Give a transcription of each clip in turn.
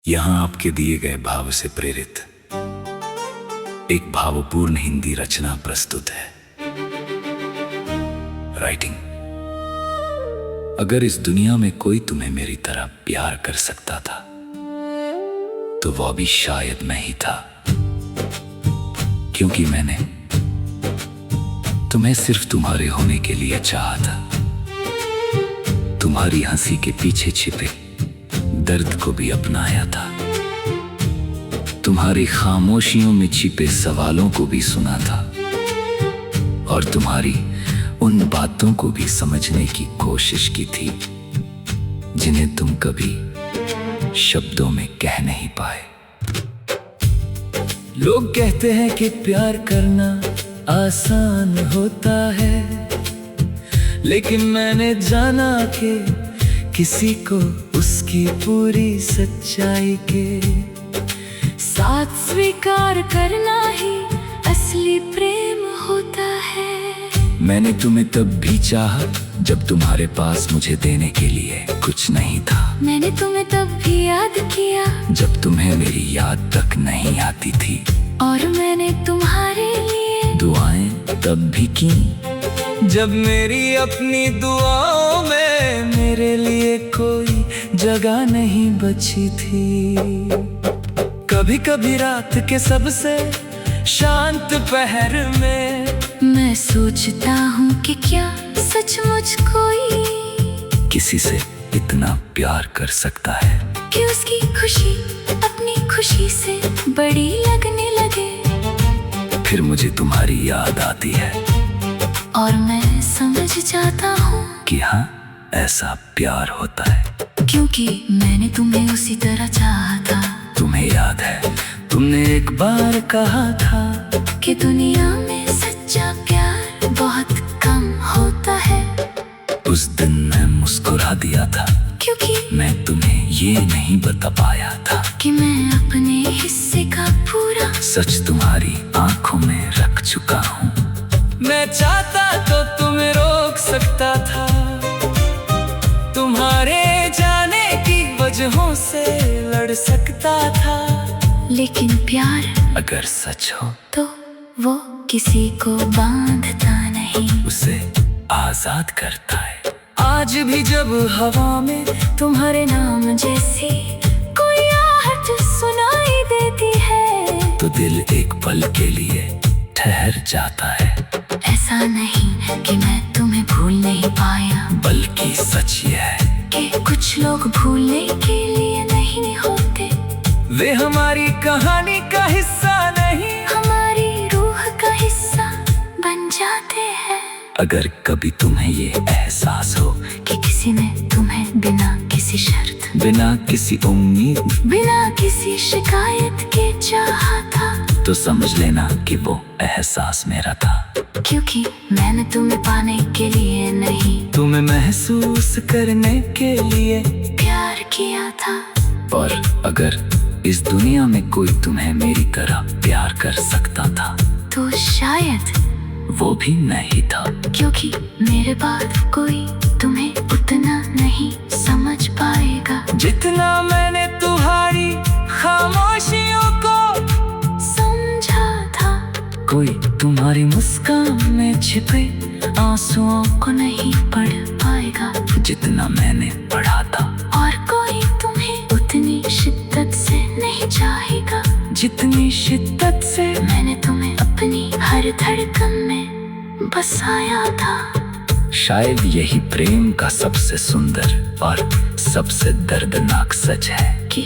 यहाँ आपके दिए गए भाव से प्रेरित एक भावपूर्ण हिंदी रचना प्रस्तुत है। राइटिंग। अगर इस दुनिया में कोई तुम्हें मेरी तरह प्यार कर सकता था तो वह भी शायद मैं ही था, क्योंकि मैंने तुम्हें सिर्फ तुम्हारे होने के लिए चाहा था। तुम्हारी हंसी के पीछे छिपे दर्द को भी अपनाया था, तुम्हारी खामोशियों में छिपे सवालों को भी सुना था और तुम्हारी उन बातों को भी समझने की कोशिश की थी जिन्हें तुम कभी शब्दों में कह नहीं पाए। लोग कहते हैं कि प्यार करना आसान होता है, लेकिन मैंने जाना कि किसी को उसकी पूरी सच्चाई के साथ स्वीकार करना ही असली प्रेम होता है। मैंने तुम्हें तब भी चाहा जब तुम्हारे पास मुझे देने के लिए कुछ नहीं था। मैंने तुम्हें तब भी याद किया जब तुम्हें मेरी याद तक नहीं आती थी, और मैंने तुम्हारे लिए दुआएं तब भी की जब मेरी अपनी दुआओं में मेरे लिए कोई जगह नहीं बची थी। कभी कभी रात के सबसे शांत पहर में मैं सोचता हूँ कि क्या सचमुच कोई किसी से इतना प्यार कर सकता है कि उसकी खुशी अपनी खुशी से बड़ी लगने लगे। फिर मुझे तुम्हारी याद आती है और मैं समझ जाता हूँ कि हाँ, ऐसा प्यार होता है, क्योंकि मैंने तुम्हें उसी तरह चाहा था। तुम्हें याद है तुमने एक बार कहा था कि दुनिया में सच्चा प्यार बहुत कम होता है। उस दिन मैं मुस्कुरा दिया था, क्योंकि मैं तुम्हें ये नहीं बता पाया था कि मैं अपने हिस्से का पूरा सच तुम्हारी आंखों में रख चुका हूँ। मैं चाहता तो तुम्हें रोक सकता था, तुम्हारे जाने की वजहों से लड़ सकता था, लेकिन प्यार अगर सच हो तो वो किसी को बांधता नहीं, उसे आजाद करता है। आज भी जब हवा में तुम्हारे नाम जैसी कोई आहट सुनाई देती है तो दिल एक पल के लिए ठहर जाता है। ऐसा नहीं कि मैं तुम्हें भूल नहीं पाया, बल्कि सच ये है कि कुछ लोग भूलने के लिए नहीं होते। वे हमारी कहानी का हिस्सा नहीं, हमारी रूह का हिस्सा बन जाते हैं। अगर कभी तुम्हें ये एहसास हो कि किसी ने तुम्हें बिना किसी शर्त, बिना किसी उम्मीद, बिना किसी शिकायत के चाहा था, तो समझ लेना कि वो एहसास मेरा था, क्योंकि मैंने तुम्हें पाने के लिए नहीं, तुम्हें महसूस करने के लिए प्यार किया था। और अगर इस दुनिया में कोई तुम्हें मेरी तरह प्यार कर सकता था तो शायद वो भी मैं ही था, क्योंकि मेरे बाद कोई तुम्हें उतना नहीं समझ पाएगा जितना मैंने तुम्हारी खामोशियों को समझा था। कोई तुम्हारी मुस्कान में छिपे आंसुओं को नहीं पढ़ पाएगा जितना मैंने पढ़ा था, और कोई तुम्हें उतनी शिद्दत से नहीं चाहेगा जितनी शिद्दत से मैंने तुम्हें अपनी हर धड़कन में बसाया था। शायद यही प्रेम का सबसे सुंदर और सबसे दर्दनाक सच है कि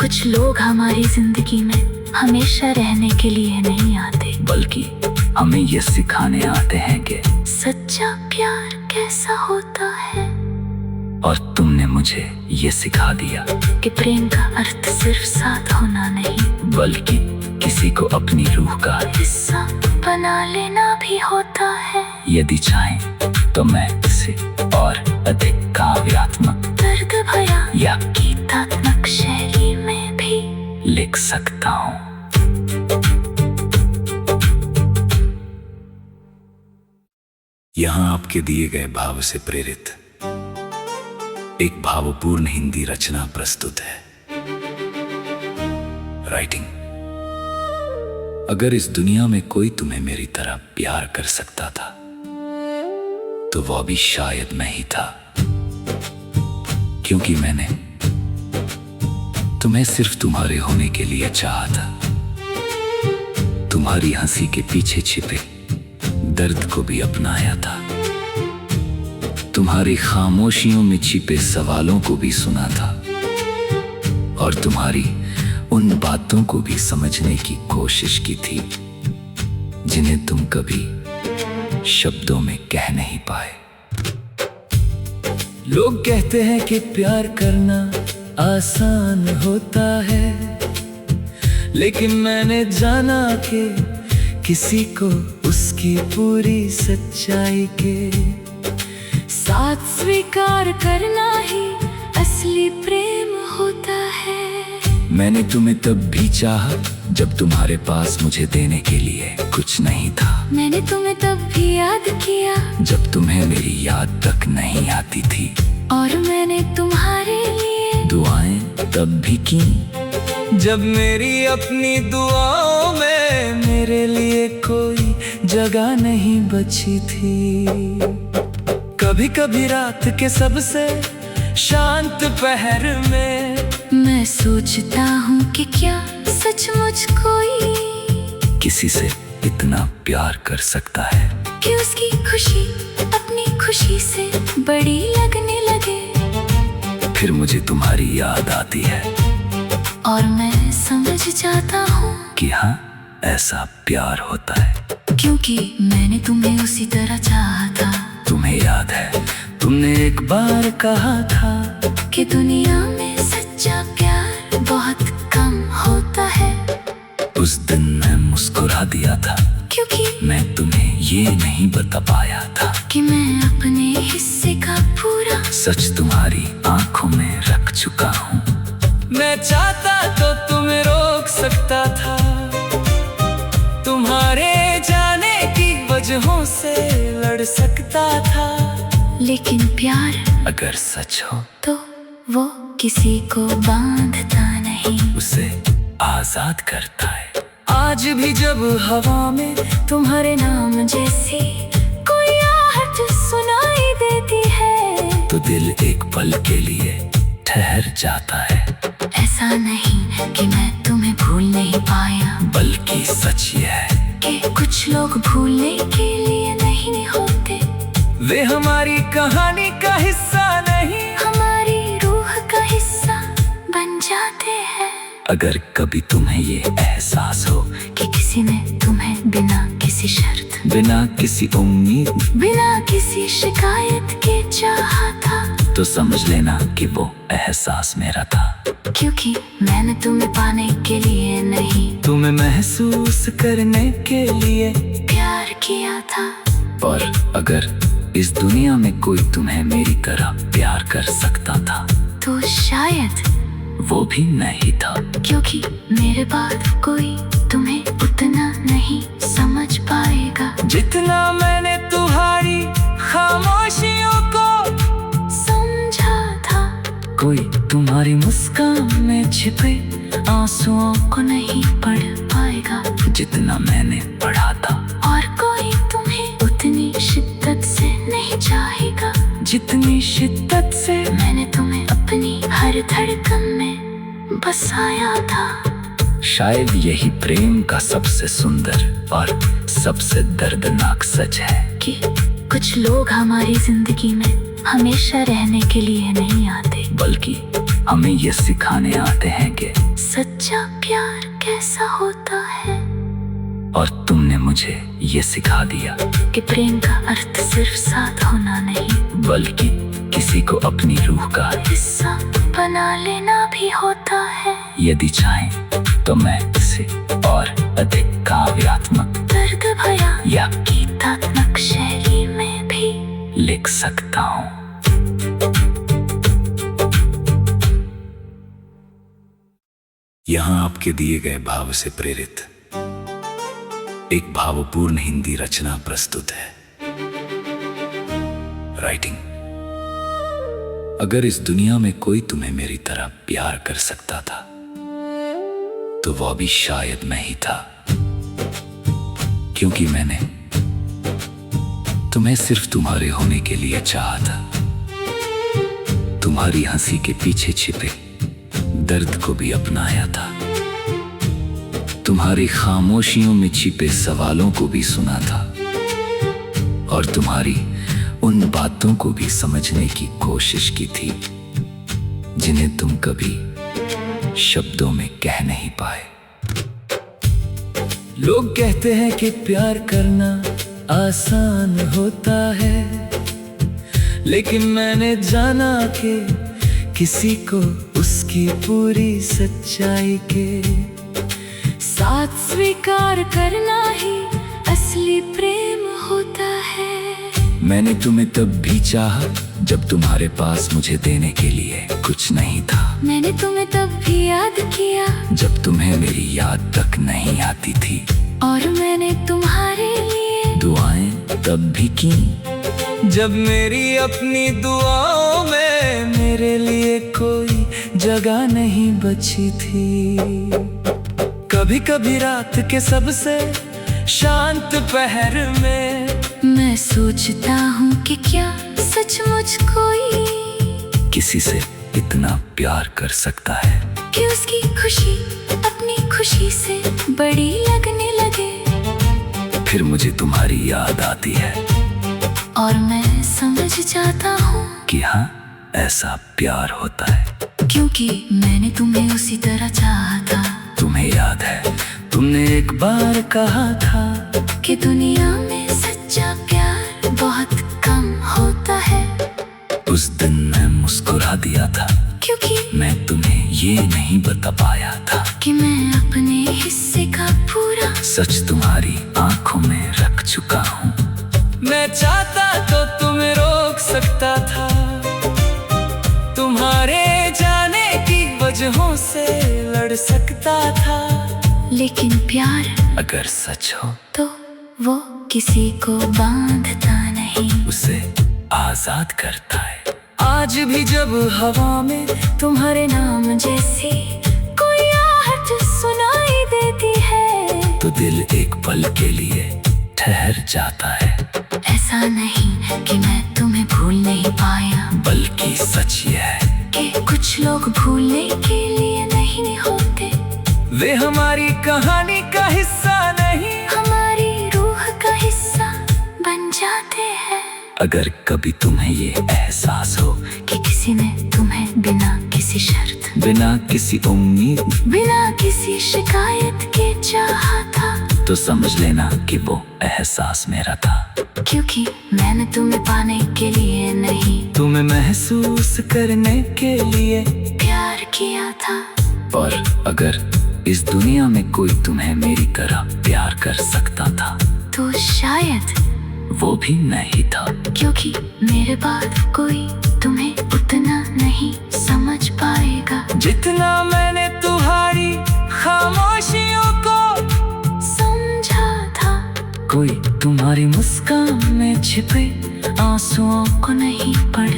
कुछ लोग हमारी जिंदगी में हमेशा रहने के लिए नहीं आते, बल्कि हमें ये सिखाने आते हैं कि सच्चा प्यार कैसा होता है। और तुमने मुझे ये सिखा दिया कि प्रेम का अर्थ सिर्फ साथ होना नहीं, बल्कि किसी को अपनी रूह का हिस्सा बना लेना भी होता है। यदि चाहें तो मैं इसे और अधिक काव्यात्मक, दर्द भरा या गीतात्मक शैली में भी लिख सकता हूँ। यहाँ आपके दिए गए भाव से प्रेरित एक भावपूर्ण हिंदी रचना प्रस्तुत है। राइटिंग। अगर इस दुनिया में कोई तुम्हें मेरी तरह प्यार कर सकता था तो वो भी शायद मैं ही था, क्योंकि मैंने तुम्हें सिर्फ तुम्हारे होने के लिए चाहा था। तुम्हारी हंसी के पीछे छिपे दर्द को भी अपनाया था, तुम्हारी खामोशियों में छिपे सवालों को भी सुना था और तुम्हारी उन बातों को भी समझने की कोशिश की थी जिन्हें तुम कभी शब्दों में कह नहीं पाए। लोग कहते हैं कि प्यार करना आसान होता है, लेकिन मैंने जाना कि किसी को उसकी पूरी सच्चाई के साथ स्वीकार करना ही असली प्रेम होता है। मैंने तुम्हें तब भी चाहा जब तुम्हारे पास मुझे देने के लिए कुछ नहीं था। मैंने तुम्हें तब भी याद किया जब तुम्हें मेरी याद तक नहीं आती थी, और मैंने तुम्हारे लिए दुआएं तब भी की जब मेरी अपनी दुआओं में मेरे लिए कोई जगह नहीं बची थी। कभी कभी रात के सबसे शांत पहर में मैं सोचता हूँ कि क्या सचमुच कोई किसी से इतना प्यार कर सकता है कि उसकी खुशी अपनी खुशी से बड़ी लगने लगे। फिर मुझे तुम्हारी याद आती है और मैं समझ जाता हूँ कि हाँ, ऐसा प्यार होता है, क्योंकि मैंने तुम्हें उसी तरह चाहा था। तुम्हें याद है तुमने एक बार कहा था कि दुनिया में सच्चा प्यार बहुत कम होता है। उस दिन मैं मुस्कुरा दिया था क्योंकि मैं तुम्हें ये नहीं बता पाया था कि मैं अपने हिस्से का पूरा सच तुम्हारी आंखों में रख चुका हूँ। मैं चाहता तो तुम्हें रोक सकता था, तुम्हारे जाने की वजहों से लड़ सकता था, लेकिन प्यार अगर सच हो तो वो किसी को बांधता नहीं, उसे आजाद करता है। आज भी जब हवा में तुम्हारे नाम जैसी कोई आहट सुनाई देती है तो दिल एक पल के लिए ठहर जाता है। ऐसा नहीं कि मैं तुम्हें भूल नहीं पाया, बल्कि सच ये है कि कुछ लोग भूलने के लिए नहीं होते। वे हमारी कहानी का हिस्सा नहीं, हमारी रूह का हिस्सा बन जाते हैं। अगर कभी तुम्हें ये एहसास हो कि किसी ने तुम्हें बिना किसी शर्त, बिना किसी उम्मीद, बिना किसी शिकायत के चाहा था, तो समझ लेना कि वो एहसास मेरा था। क्योंकि मैंने तुम्हें पाने के लिए नहीं, तुम्हें महसूस करने के लिए प्यार किया था। और अगर इस दुनिया में कोई तुम्हें मेरी तरह प्यार कर सकता था तो शायद वो भी मैं ही था, क्योंकि मेरे बाद कोई तुम्हें उतना नहीं समझ पाएगा जितना मैंने तुम्हारी खामोशियों को समझा था। कोई तुम्हारी मुस्कान में छिपे आंसुओं को नहीं पढ़ पाएगा जितना मैंने पढ़ा था, और कोई तुम्हें उतनी शिद्दत से नहीं चाहेगा जितनी शिद्दत से मैंने तुम्हें अपनी हर धड़कन में बसाया था। शायद यही प्रेम का सबसे सुंदर और सबसे दर्दनाक सच है कि कुछ लोग हमारी जिंदगी में हमेशा रहने के लिए नहीं आते, बल्कि हमें ये सिखाने आते हैं कि सच्चा प्यार कैसा होता है। और तुमने मुझे ये सिखा दिया कि प्रेम का अर्थ सिर्फ साथ होना नहीं, बल्कि किसी को अपनी रूह का हिस्सा बना लेना भी होता है। यदि चाहें तो मैं इसे और अधिक काव्यात्मक, दर्द भरा या गीतात्मक शैली में भी लिख सकता हूँ। यहाँ आपके दिए गए भाव से प्रेरित एक भावपूर्ण हिंदी रचना प्रस्तुत है। राइटिंग। अगर इस दुनिया में कोई तुम्हें मेरी तरह प्यार कर सकता था तो वो भी शायद मैं ही था, क्योंकि मैंने तुम्हें सिर्फ तुम्हारे होने के लिए चाहा था। तुम्हारी हंसी के पीछे छिपे दर्द को भी अपनाया था, तुम्हारी खामोशियों में छिपे सवालों को भी सुना था, और तुम्हारी उन बातों को भी समझने की कोशिश की थी जिन्हें तुम कभी शब्दों में कह नहीं पाए। लोग कहते हैं कि प्यार करना आसान होता है, लेकिन मैंने जाना कि किसी को उसकी पूरी सच्चाई के साथ स्वीकार करना ही असली प्रेम होता है। मैंने तुम्हें तब भी चाहा जब तुम्हारे पास मुझे देने के लिए कुछ नहीं था। मैंने तुम्हें तब भी याद किया जब तुम्हें मेरी याद तक नहीं आती थी, और मैंने तुम्हारे लिए दुआएं तब भी की जब मेरी अपनी दुआओं में मेरे लिए कोई जगह नहीं बची थी। कभी कभी रात के सबसे शांत पहर में मैं सोचता हूँ कि क्या सचमुच कोई किसी से इतना प्यार कर सकता है कि उसकी खुशी अपनी खुशी से बड़ी लगने लगे। फिर मुझे तुम्हारी याद आती है और मैं समझ जाता हूँ कि हाँ, ऐसा प्यार होता है, क्योंकि मैंने तुम्हें उसी तरह चाहा था। तुम्हें याद है तुमने एक बार कहा था कि दुनिया में सच्चा प्यार बहुत कम होता है। उस दिन मैं मुस्कुरा दिया था, क्योंकि मैं तुम्हें ये नहीं बता पाया था कि मैं अपने हिस्से का पूरा सच तुम्हारी आंखों में रख चुका हूँ। मैं चाहता तो तुम्हें रोक सकता था, तुम्हारे जाने की वजहों से लड़ सकता था, लेकिन प्यार अगर सच हो तो वो किसी को बांधता नहीं, उसे आजाद करता है। आज भी जब हवा में तुम्हारे नाम जैसी कोई आहट सुनाई देती है, तो दिल एक पल के लिए ठहर जाता है। ऐसा नहीं कि मैं तुम्हें भूल नहीं पाया, बल्कि सच ये है कि कुछ लोग भूलने के लिए नहीं होते। वे हमारी कहानी का हिस्सा नहीं, हमारी रूह का हिस्सा बन जाते हैं। अगर कभी तुम्हें ये एहसास हो कि किसी ने तुम्हें बिना किसी शर्त, बिना किसी उम्मीद, बिना किसी शिकायत के चाहा था, तो समझ लेना कि वो एहसास मेरा था, क्योंकि मैंने तुम्हें पाने के लिए नहीं, तुम्हें महसूस करने के लिए प्यार किया था। और अगर इस दुनिया में कोई तुम्हें मेरी तरह प्यार कर सकता था, तो शायद वो भी मैं ही था, क्योंकि मेरे बाद कोई तुम्हें उतना नहीं समझ पाएगा जितना मैंने तुम्हारी खामोशियों को समझा था। कोई तुम्हारी मुस्कान में छिपे आंसुओं को नहीं पढ़